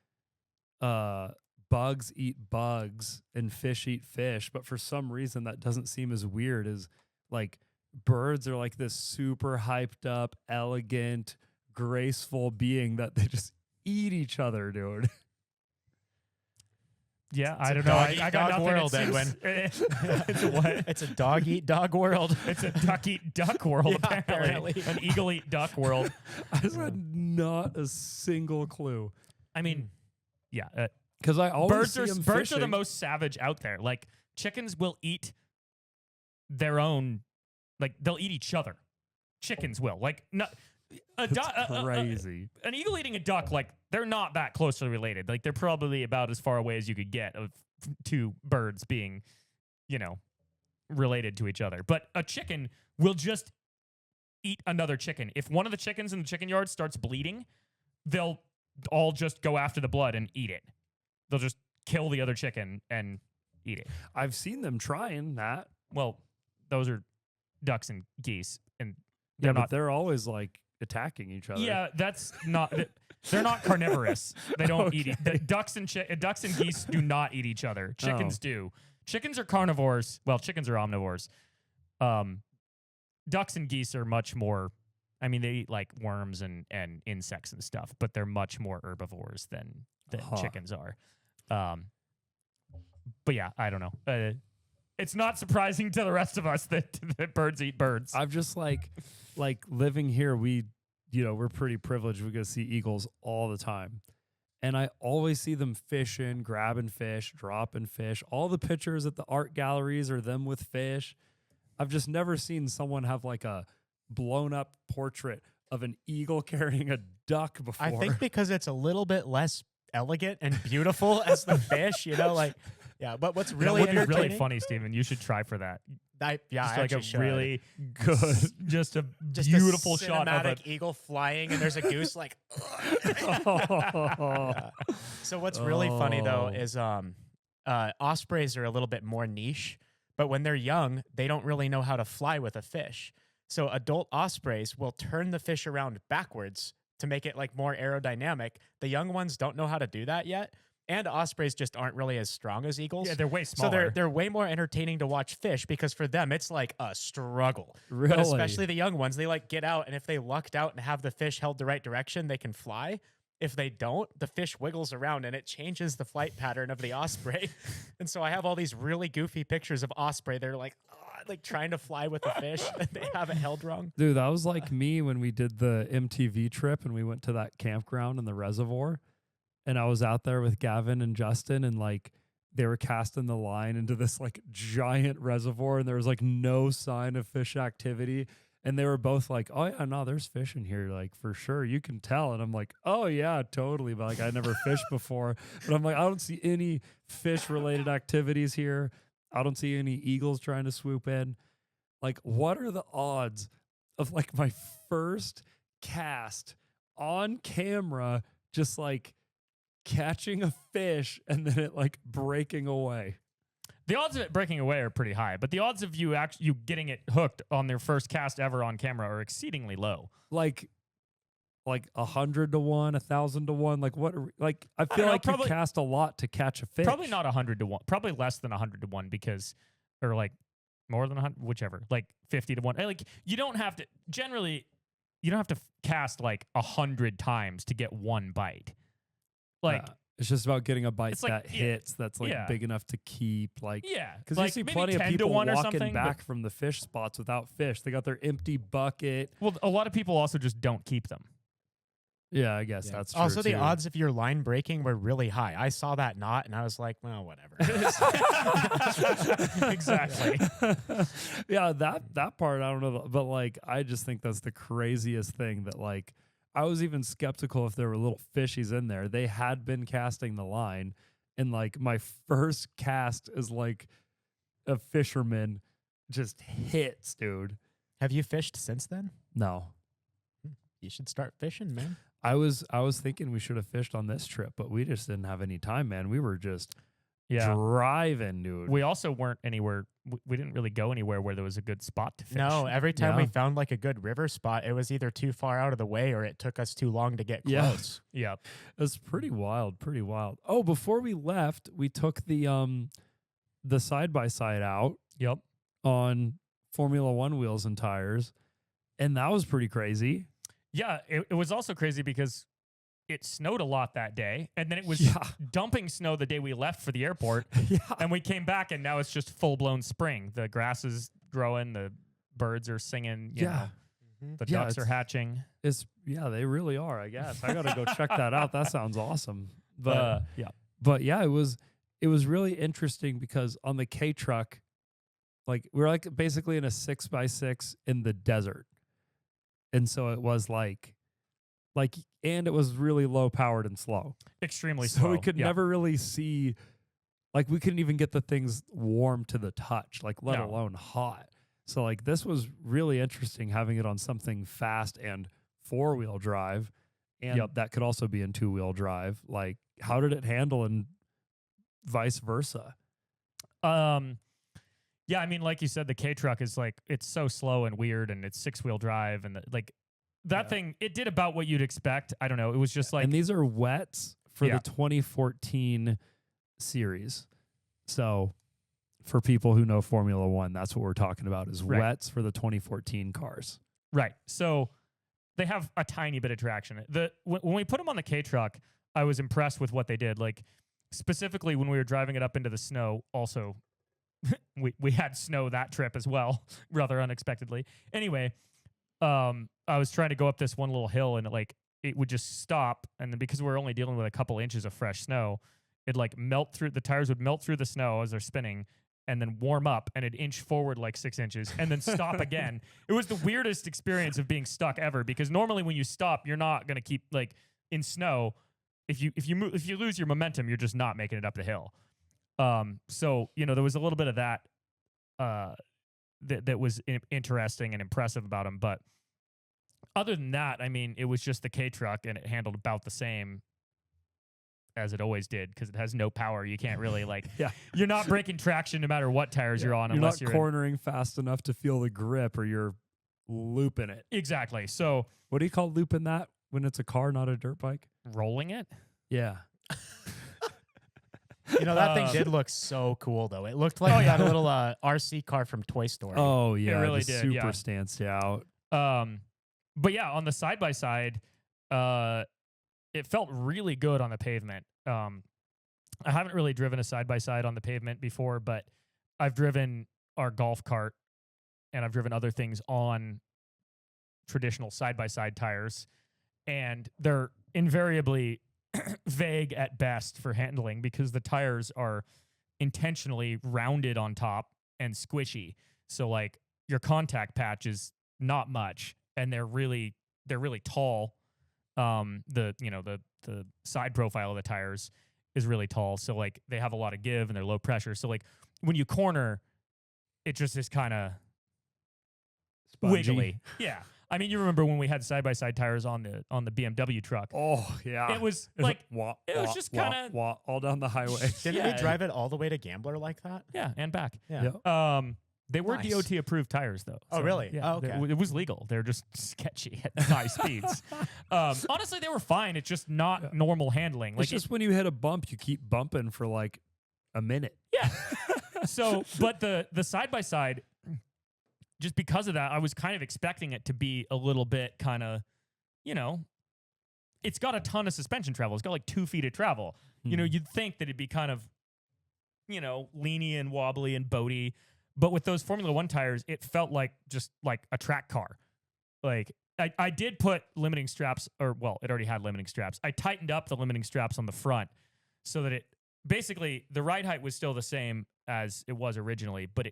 bugs eat bugs and fish eat fish, but for some reason that doesn't seem as weird as, like, birds are like this super hyped up, elegant, graceful being that they just eat each other, dude. Yeah, It's I a don't know. dog I eat got dog nothing. world, It Edwin. seems- It's a what? It's a dog eat dog world. It's a duck eat duck world, Yeah, apparently. apparently. An eagle eat duck world. I just had not a single clue. I mean, yeah. Because I always Birds see are 'em birds are the fishing. most savage out there. Like chickens will eat their own, like they'll eat each other. Chickens will like not a duck. It's crazy. An eagle eating a duck, like they're not that closely related. Like they're probably about as far away as you could get of two birds being, related to each other. But a chicken will just eat another chicken. If one of the chickens in the chicken yard starts bleeding, they'll all just go after the blood and eat it. They'll just kill the other chicken and eat it. I've seen them trying that. Well, those are ducks and geese, and They're they're not. They're always like attacking each other. Yeah, that's not. They're not carnivorous. They don't eat. The ducks and geese do not eat each other. Chickens do. Chickens are carnivores. Well, chickens are omnivores. Ducks and geese are much more. I mean, they eat like worms and insects and stuff, but they're much more herbivores than chickens are. But yeah, I don't know. It's not surprising to the rest of us that birds eat birds. I've just like living here, we're pretty privileged. We go see eagles all the time. And I always see them fishing, grabbing fish, dropping fish. All the pictures at the art galleries are them with fish. I've just never seen someone have like a blown up portrait of an eagle carrying a duck before. I think because it's a little bit less elegant and beautiful as the fish, yeah. But what's really that would be really entertaining- funny, Steven. You should try for that. I Just like like a actually should. really good. just a Just beautiful a shot of cinematic eagle flying, and there's a goose like. Yeah. So what's really funny though is ospreys are a little bit more niche, but when they're young, they don't really know how to fly with a fish. So adult ospreys will turn the fish around backwards to make it like more aerodynamic. The young ones don't know how to do that yet. And ospreys just aren't really as strong as eagles. Yeah, they're way So smaller. they're way more entertaining to watch fish because for them it's like a struggle. Really? But especially the young ones, they like get out, and if they lucked out and have the fish held the right direction, they can fly. If they don't, the fish wiggles around and it changes the flight pattern of the osprey. And so I have all these really goofy pictures of osprey. They're like trying to fly with the fish and they have it held wrong. Dude, that was like me when we did the MTV trip and we went to that campground in the reservoir. And I was out there with Gavin and Justin, and like they were casting the line into this like giant reservoir, and there was like no sign of fish activity. And they were both like, "Oh yeah, no, there's fish in here, like for sure, you can tell." And I'm like, "Oh yeah, totally." But like I never fished before, but I'm like, I don't see any fish related activities here. I don't see any eagles trying to swoop in. Like, what are the odds of like my first cast on camera just like catching a fish and then it like breaking away? The odds of it breaking away are pretty high, but the odds of you getting it hooked on their first cast ever on camera are exceedingly low. Like 100 to 1, 1,000 to 1. Like what? Like I feel don't know, like probably- you cast a lot to catch a fish. Probably not 100 to 1. Probably less than 100 to 1 because, or like more than 100, whichever. Like 50 to 1. Like you don't have to. Generally, you don't have to cast like 100 times to get one bite. Like. It's just about getting a bite It's like- that hits that's like yeah. big enough to keep like. Yeah, Because like you see maybe plenty of 10 to people 1 or walking something, but- back from the fish spots without fish. They got their empty bucket. Well, a lot of people also just don't keep them. Yeah, I guess Yeah. that's true. Also, the too. odds of your line breaking were really high. I saw that knot and I was like, well, whatever. Exactly. Yeah, that part I don't know, but like I just think that's the craziest thing that like I was even skeptical if there were little fishies in there. They had been casting the line, and like my first cast is like a fisherman just hits, dude. Have you fished since then? No. You should start fishing, man. I was thinking we should have fished on this trip, but we just didn't have any time, man. We were just driving, dude. We also weren't anywhere. We didn't really go anywhere where there was a good spot to fish. No, every time we Yeah. found like a good river spot, it was either too far out of the way or it took us too long to get Yeah. close. Yeah. It's pretty wild, pretty wild. Oh, before we left, we took the side by side out Yep. on Formula One wheels and tires, and that was pretty crazy. Yeah. It was also crazy because it snowed a lot that day, and then it was Yeah. dumping snow the day we left for the airport, Yeah, and we came back, and now it's just full blown spring. The grass is growing, the birds are singing. You yeah, know, the Yeah, ducks are it's- hatching. they really are. I guess I gotta go check that out. That sounds awesome. But Yeah. But yeah, it was really interesting because on the K truck, like we're like basically in a 6x6 in the desert. And so it was like and it was really low powered and slow. Extremely So slow. we could Yeah. never really see, like we couldn't even get the things warm to the touch, like let No. alone hot. So like this was really interesting having it on something fast and 4-wheel drive. And Yep. that could also be in 2-wheel drive. Like how did it handle and vice versa? Yeah, I mean, like you said, the K truck is like it's so slow and weird, and it's 6-wheel drive, and that thing it did about what you'd expect. I don't know. It was just like And these are wets for Yeah. the 2014 series. So for people who know Formula One, that's what we're talking about is Right. wets for the 2014 cars. right. So they have a tiny bit of traction. When we put them on the K truck, I was impressed with what they did. Like specifically when we were driving it up into the snow. Also, we had snow that trip as well, rather unexpectedly. Anyway, I was trying to go up this one little hill, and it would just stop, and then because we're only dealing with a couple inches of fresh snow, it'd like melt through. The tires would melt through the snow as they're spinning, and then warm up, and it'd inch forward like 6 inches, and then stop again. It was the weirdest experience of being stuck ever, because normally when you stop, you're not gonna keep like in snow. If you lose your momentum, you're just not making it up the hill. So there was a little bit of that that was interesting and impressive about him, but other than that, I mean, it was just the K truck, and it handled about the same as it always did because it has no power. You can't really Yeah. you're not breaking traction no matter what tires you're on, You're unless not you're cornering fast enough to feel the grip, or you're looping it. exactly. So What do you call looping that when it's a car, not a dirt bike? rolling it. Yeah. That thing did look so cool, though. It looked like that little RC car from Toy Story. Oh, yeah. really the did, super yeah. stance out. But yeah, on the side by side, it felt really good on the pavement. I haven't really driven a side by side on the pavement before, but I've driven our golf cart, and I've driven other things on traditional side by side tires, and they're invariably vague at best for handling because the tires are intentionally rounded on top and squishy. So like your contact patch is not much, and they're really tall. The side profile of the tires is really tall, so like they have a lot of give and they're low pressure. So like when you corner, it just is kind of wiggly. Yeah. I mean, you remember when we had side by side tires on the BMW truck? Oh, yeah. It was It's like wah, it was wah, just wah, kinda- wah, all down the highway. Didn't yeah. we drive it all the way to Gambler like that? yeah, and back. Yeah. Yeah. They were Nice. DOT approved tires though. Oh, really? Yeah, Oh, okay. it was legal. They're just sketchy at high speeds. Honestly, they were fine. It's just not normal handling. It's just when you hit a bump, you keep bumping for like a minute. yeah. So, but the side by side, just because of that, I was kind of expecting it to be a little bit kind of, it's got a ton of suspension travel. It's got like 2 feet of travel. You'd think that it'd be kind of, leany and wobbly and boaty. But with those Formula One tires, it felt like just like a track car. Like I did put limiting straps, or well, it already had limiting straps. I tightened up the limiting straps on the front so that it basically the ride height was still the same as it was originally, but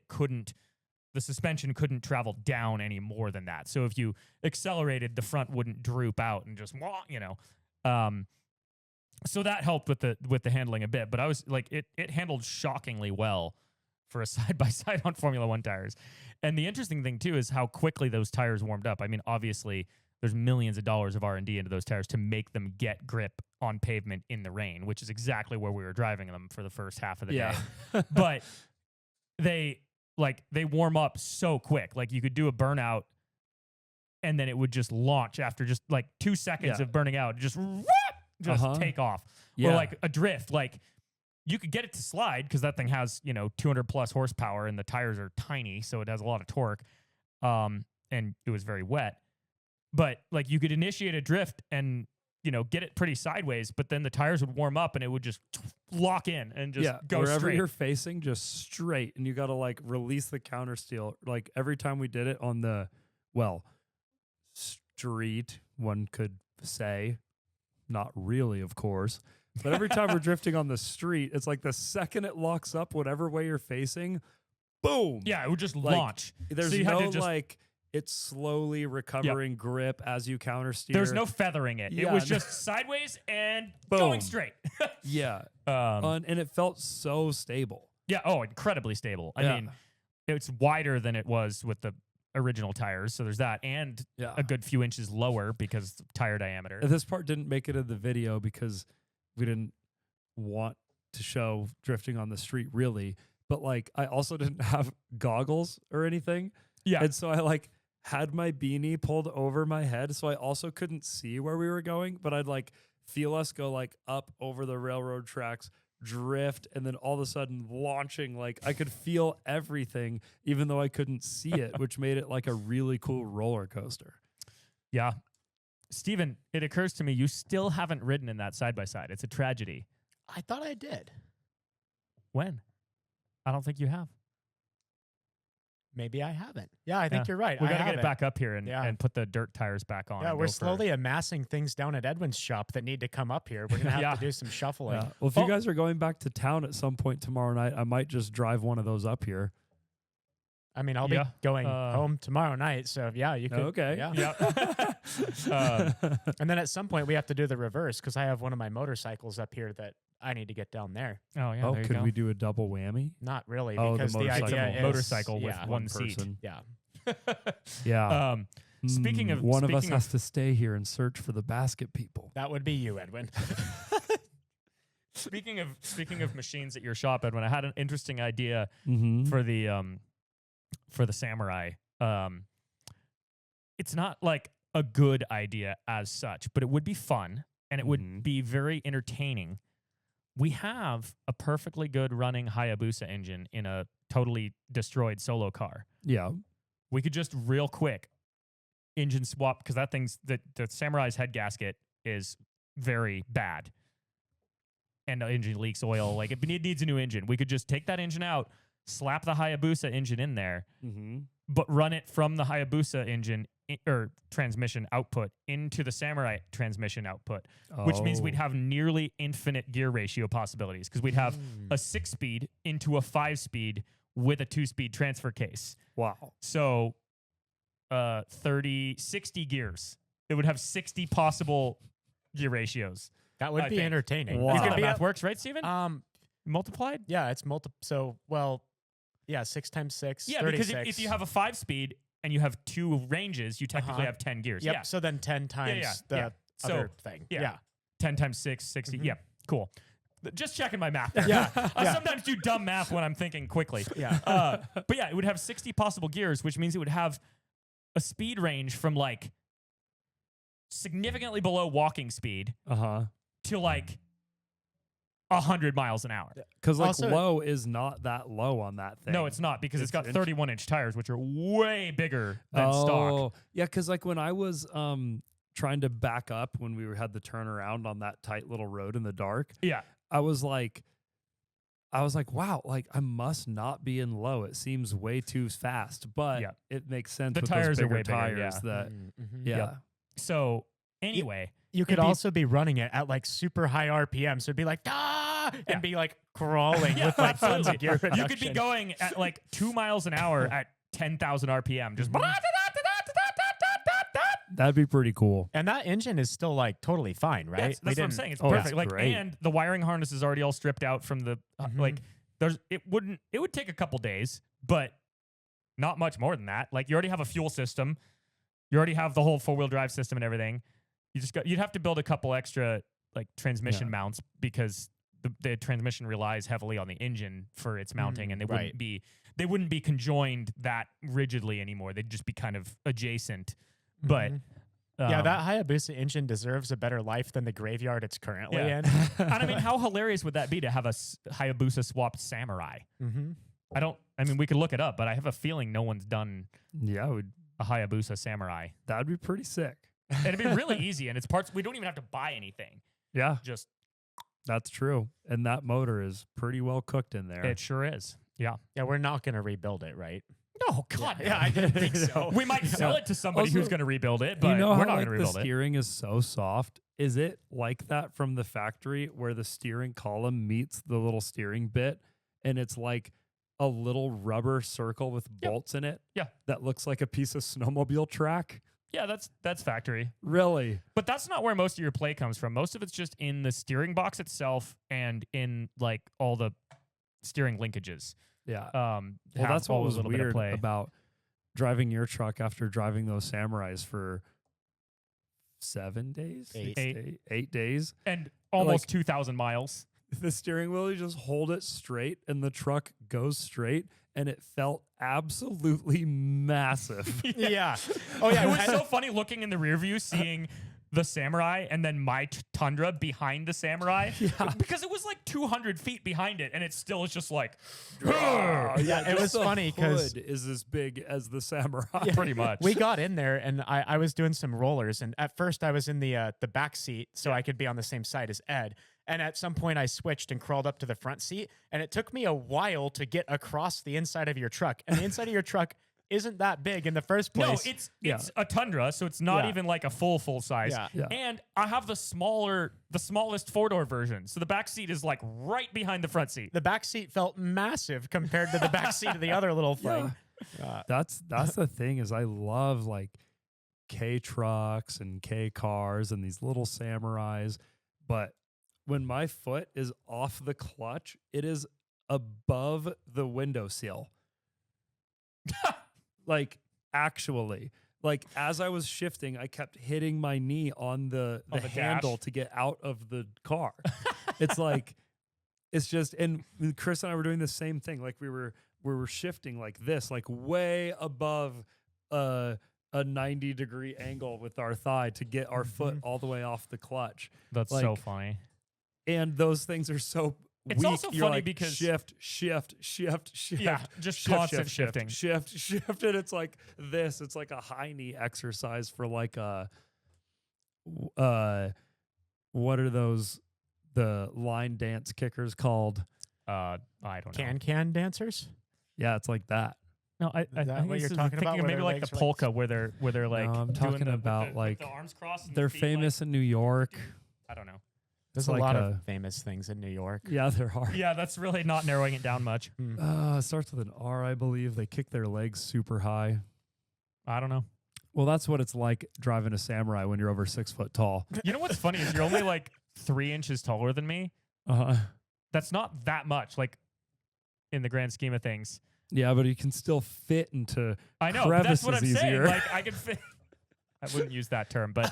the suspension couldn't travel down any more than that. So if you accelerated, the front wouldn't droop out and just, so that helped with the handling a bit. But I was like, it handled shockingly well for a side-by-side on Formula One tires. And the interesting thing, too, is how quickly those tires warmed up. I mean, obviously, there's millions of dollars of R&D into those tires to make them get grip on pavement in the rain, which is exactly where we were driving them for the first half of the day. But they warm up so quick. Like, you could do a burnout, and then it would just launch after just, like, 2 seconds of burning out. Just take off. Or, like, a drift, like... You could get it to slide because that thing has, 200 plus horsepower and the tires are tiny, so it has a lot of torque. And it was very wet. But like you could initiate a drift and, get it pretty sideways, but then the tires would warm up and it would just lock in and just go wherever straight. you're facing, just straight. And you got to like release the counter steel. Like every time we did it on the, street, one could say, not really, of course. But every time we're drifting on the street, it's like the second it locks up, whatever way you're facing, boom. Yeah, it would just like, launch. There's so no like it's slowly recovering grip as you counter steer. There's no feathering it. Yeah, it was just sideways and boom. going straight. And it felt so stable. Yeah. Oh, incredibly stable. I mean, it's wider than it was with the original tires. So there's that. And a good few inches lower because of tire diameter. This part didn't make it in the video because we didn't want to show drifting on the street really, but like I also didn't have goggles or anything. Yeah. And so I like had my beanie pulled over my head. So I also couldn't see where we were going, but I'd like feel us go like up over the railroad tracks, drift, and then all of a sudden launching. Like I could feel everything, even though I couldn't see it, which made it like a really cool roller coaster. Yeah. Steven, it occurs to me you still haven't ridden in that side-by-side. It's a tragedy. I thought I did. When? I don't think you have. Maybe I haven't. Yeah, I think you're right. We got to get it back up here and put the dirt tires back on. Yeah, we're slowly amassing things down at Edwin's shop that need to come up here. We're going to have to do some shuffling. Yeah. Well, if you guys are going back to town at some point tomorrow night, I might just drive one of those up here. I mean, I'll be going home tomorrow night, so yeah, you could. Okay. Yeah. And then at some point we have to do the reverse because I have one of my motorcycles up here that I need to get down there. Oh yeah. Oh, could we do a double whammy? Not really, Oh, because the idea is motorcycle with one seat. person. Yeah. Yeah. Speaking of one of us has to stay here and search for the basket people. That would be you, Edwin. Speaking of machines at your shop, Edwin, I had an interesting idea for the Samurai. It's not like a good idea as such, but it would be fun and it would be very entertaining. We have a perfectly good running Hayabusa engine in a totally destroyed solo car. Yeah. We could just real quick engine swap because that thing's the Samurai's head gasket is very bad. And the engine leaks oil. Like it needs a new engine. We could just take that engine out, slap the Hayabusa engine in there, but run it from the Hayabusa engine or transmission output into the Samurai transmission output, which means we'd have nearly infinite gear ratio possibilities because we'd have a 6-speed into a 5-speed with a 2-speed transfer case. Wow. So 60 gears. It would have 60 possible gear ratios. That would be entertaining. Wow. You think that math works, right, Steven? Multiplied? Yeah, it's 6 times 6, yeah, 36. because if you have a 5-speed and you have 2 ranges, you technically have 10 gears. Yep. Yeah. So then 10 times the other thing. Yeah. 10 times 6, 60. Yeah. Cool. Just checking my math there. Yeah. I sometimes do dumb math when I'm thinking quickly. Yeah. But yeah, it would have 60 possible gears, which means it would have a speed range from like significantly below walking speed to like 100 miles an hour. Because like also, low is not that low on that thing. No, it's not because it's got 31-inch tires, which are way bigger than stock. Yeah, because like when I was trying to back up when we had the turnaround on that tight little road in the dark, yeah, I was like, I was like, wow, like I must not be in low. It seems way too fast, but Yeah. it makes sense. The with tires those are bigger way bigger, tires yeah. that, Mhm. yeah. Yep. So anyway, You could it'd be- also be running it at like super high RPM, so it'd be like Yeah. and be like crawling Yeah, with like tons of absolutely. gear You reduction. could be going at like 2 miles an hour at 10,000 RPM, just That'd be pretty cool. and that engine is still like totally fine, right? That's We what I'm didn't- saying. It's Oh, it's perfect. Like, great. and the wiring harness is already all stripped out from the like. It would take a couple days, but not much more than that. Like, you already have a fuel system, you already have the whole 4-wheel drive system and everything. You'd have to build a couple extra like transmission mounts because the transmission relies heavily on the engine for its mounting, and they wouldn't be conjoined that rigidly anymore. They'd just be kind of adjacent. But Yeah, that Hayabusa engine deserves a better life than the graveyard it's currently in. and I mean, how hilarious would that be to have a Hayabusa swapped Samurai? Mm-hmm. I mean, we could look it up, but I have a feeling no one's done Yeah, a Hayabusa Samurai. that'd be pretty sick. And it'd be really easy, and it's parts we don't even have to buy anything. Yeah, Just that's true. And that motor is pretty well cooked in there. it sure is. Yeah. Yeah, we're not going to rebuild it, right? No, God, Yeah, I didn't think so. we might sell it to somebody Also, who's going to rebuild it, but you know we're how not like, going to the rebuild it. steering is so soft? Is it like that from the factory where the steering column meets the little steering bit and it's like a little rubber circle with bolts in it? Yeah. That looks like a piece of snowmobile track? Yeah, that's factory. Really? But that's not where most of your play comes from. Most of it's just in the steering box itself and in like all the steering linkages. Yeah. Well, Well, that's what was weird about driving your truck after driving those Samurais for 7 days? Eight. 8 days. and almost like- 2,000 miles. The steering wheel, you just hold it straight and the truck goes straight, and it felt absolutely massive. Yeah. Oh, yeah. It was so funny looking in the rear view, seeing the Samurai and then my Tundra behind the Samurai. Because it was like 200 feet behind it, and it still is just like, Yeah, it just was the funny 'cause- hood is as big as the Samurai. pretty much. We got in there, and I was doing some rollers, and at first I was in the back seat so I could be on the same side as Ed. And at some point I switched and crawled up to the front seat, and it took me a while to get across the inside of your truck. And the inside of your truck isn't that big in the first No, place. it's a Tundra, so it's not Yeah. even like a full size. Yeah. Yeah. And I have the smallest 4-door version, so the back seat is like right behind the front seat. The back seat felt massive compared to the back seat of the other little thing. That's the thing is I love like K trucks and K cars and these little Samurais, but when my foot is off the clutch, it is above the windowsill. Like actually, like as I was shifting, I kept hitting my knee on the On the handle dash. to get out of the car. It's like it's just, and Chris and I were doing the same thing. Like we were shifting like this, like way above a 90-degree angle with our thigh to get our foot all the way off the clutch. That's Like, so funny. And those things are so It's weak. also You're funny like, because- shift. Yeah, just constant shifting. Shift. And it's like this. It's like a high knee exercise for like a, what are those, the line dance kickers called? I don't know. Can dancers? Yeah, it's like that. No, I that think what this you're is talking thinking about, of where maybe their like legs the are like- polka where they're like. I'm doing talking the- about with the, like with the arms crossed. And they're the feet, like- famous in New York. I don't know. There's It's a like lot a- of famous things in New York. Yeah, there are. Yeah, that's really not narrowing it down much. It starts with an R, I believe. They kick their legs super high. I don't know. Well, that's what it's like driving a Samurai when you're over 6 foot tall. You know what's funny is you're only like 3 inches taller than me. That's not that much, like in the grand scheme of things. Yeah, but you can still fit into I know. But that's crevices what I'm easier. saying. Like I can fit. I wouldn't use that term, but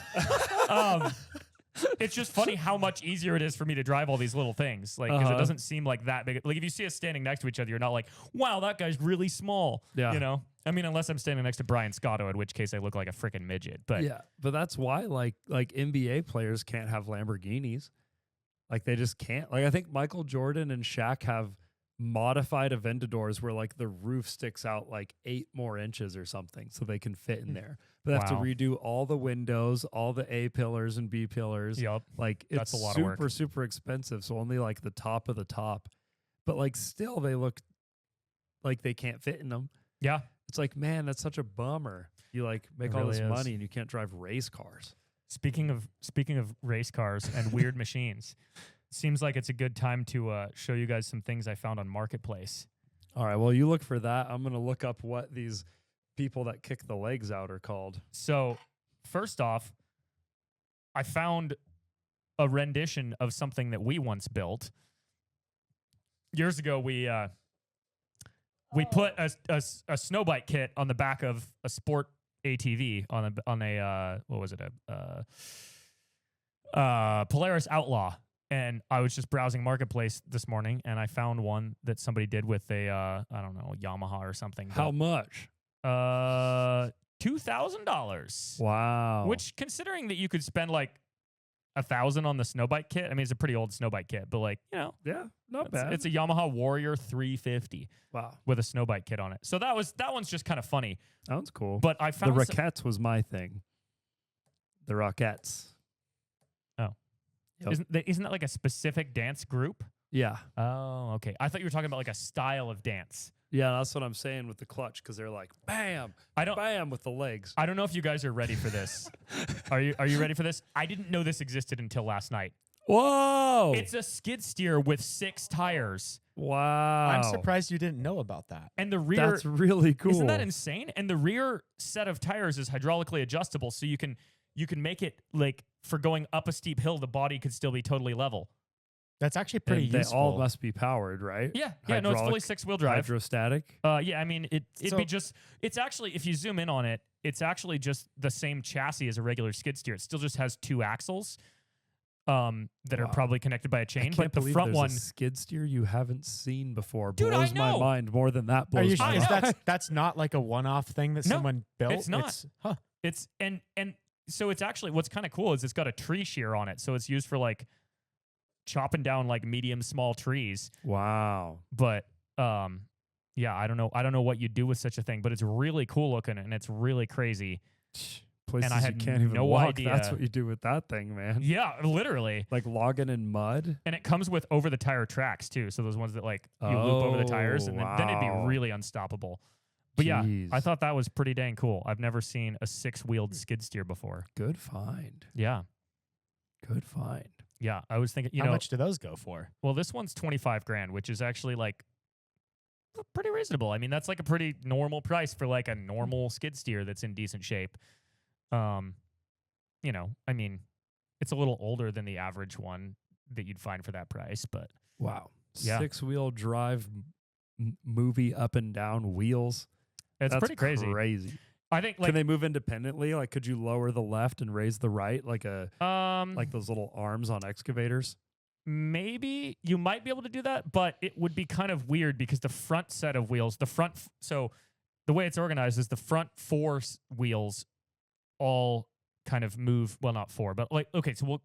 it's just funny how much easier it is for me to drive all these little things. Like, because it doesn't seem like that big. Like, if you see us standing next to each other, you're not like, wow, that guy's really small. Yeah. You know? I mean, unless I'm standing next to Brian Scotto, in which case I look like a freaking midget. But Yeah, but that's why like NBA players can't have Lamborghinis. Like they just can't. Like I think Michael Jordan and Shaq have modified Aventadors where like the roof sticks out like 8 more inches or something so they can fit in there. But they have to Wow. redo all the windows, all the A pillars and B pillars. Yup. Like it's That's a lot of work. super expensive. So only like the top of the top. but like still they look like they can't fit in them. Yeah. It's like, man, that's such a bummer. You like make It all really this is. money and you can't drive race cars. Speaking of race cars and weird machines, seems like it's a good time to show you guys some things I found on Marketplace. All right, well, you look for that. I'm going to look up what these people that kick the legs out are called. So, first off, I found a rendition of something that we once built. Years ago, we put a snow bike kit on the back of a sport ATV on a what was it, a Polaris Outlaw. And I was just browsing Marketplace this morning, and I found one that somebody did with a I don't know, Yamaha or something. How much? $2,000. Wow. Which, considering that you could spend like $1,000 on the snow bike kit, I mean, it's a pretty old snow bike kit, but like, you know, Yeah, not bad. it's a Yamaha Warrior 350 wow. with a snow bike kit on it. So that one's just kind of funny. Sounds cool. But I the found Rockettes was my thing. The Rockettes. Oh. Yep. Isn't that like a specific dance group? Yeah. Oh, okay. I thought you were talking about like a style of dance. Yeah, that's what I'm saying with the clutch, because they're like, bam, bam with the legs. I don't know if you guys are ready for this. Are you ready for this? I didn't know this existed until last night. Whoa. It's a skid steer with 6 tires. Wow. I'm surprised you didn't know about that. And the rear, That's really cool. Isn't that insane? And the rear set of tires is hydraulically adjustable, so you can make it like for going up a steep hill, the body could still be totally level. That's actually pretty And useful. they all must be powered, right? Yeah, no, it's fully 6-wheel drive. Hydrostatic. Yeah, I mean, it's actually, if you zoom in on it, it's actually just the same chassis as a regular skid steer. It still just has 2 axles that are probably connected by a chain. I can't But the believe front there's one, a skid steer you haven't seen before. Dude, I blows my know. mind more than that Are blows you my sure? mind. That's not like a one-off thing that No, someone built? it's not. It's and so it's actually, what's kind of cool is it's got a tree shear on it, so it's used for like chopping down like medium small trees. Wow. But yeah, I don't know what you do with such a thing, but it's really cool looking and it's really crazy. Places I had you can't even no walk. idea. That's what you do with that thing, man. Yeah, literally. Like logging in mud. And it comes with over the tire tracks too, so those ones that like you loop over the tires, and then it'd be wow. really unstoppable. But yeah, Jeez. I thought that was pretty dang cool. I've never seen a 6-wheeled skid steer before. Good find. Yeah. Good find. Yeah, I was thinking, How much do those go for? well, this one's $25,000, which is actually like pretty reasonable. I mean, that's like a pretty normal price for like a normal skid steer that's in decent shape. You know, I mean, it's a little older than the average one that you'd find for that price, but Wow. Yeah. 6-wheel drive movie up and down wheels. it's That's pretty crazy. I think like Can they move independently? Like, could you lower the left and raise the right, like like those little arms on excavators? maybe you might be able to do that, but it would be kind of weird because the front set of wheels, so the way it's organized is the front 4 wheels all kind of move, well, not 4, but like, okay, so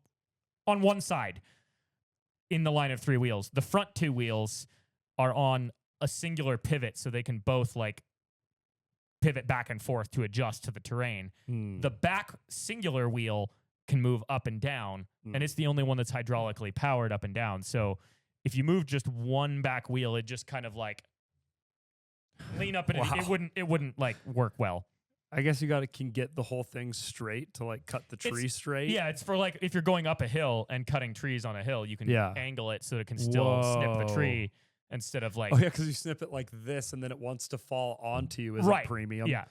on one side in the line of 3 wheels, the front 2 wheels are on a singular pivot, so they can both like pivot back and forth to adjust to the terrain. The back singular wheel can move up and down, and it's the only one that's hydraulically powered up and down. So if you move just one back wheel, it just kind of like lean up, and it wouldn't like work well. I guess you can get the whole thing straight to like cut the tree straight. Yeah, it's for like if you're going up a hill and cutting trees on a hill, you can angle it so it can still snip the tree instead of like. Oh yeah, because you snip it like this, and then it wants to fall onto you as a premium. Yeah.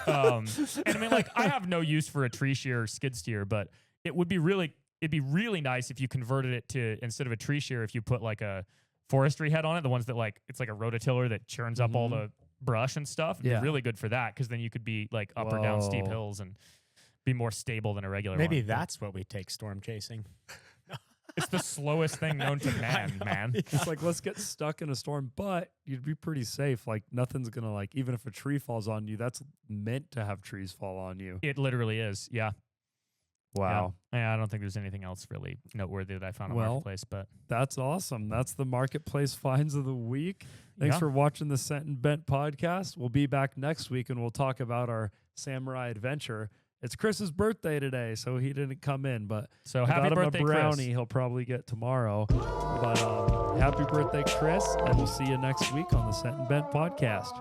And I mean, like, I have no use for a tree shear or skid steer, but it'd be really nice if you converted it to, instead of a tree shear, if you put like a forestry head on it, the ones that like it's like a rototiller that churns up all the brush and stuff. It'd be really good for that, because then you could be like up or down steep hills and be more stable than a regular one. Maybe that's what we take storm chasing. It's the slowest thing known to man. It's like, let's get stuck in a storm, but you'd be pretty safe. Like nothing's gonna, like, even if a tree falls on you, that's meant to have trees fall on you. It literally is. Yeah. Wow. Yeah, I don't think there's anything else really noteworthy that I found on Marketplace, but that's awesome. That's the Marketplace finds of the week. Thanks for watching the Sent and Bent podcast. We'll be back next week, and we'll talk about our samurai adventure It's Chris's birthday today, so he didn't come in. But So I happy got him birthday, a brownie Chris. he'll probably get tomorrow. But happy birthday, Chris, and we'll see you next week on the Sent and Bent podcast.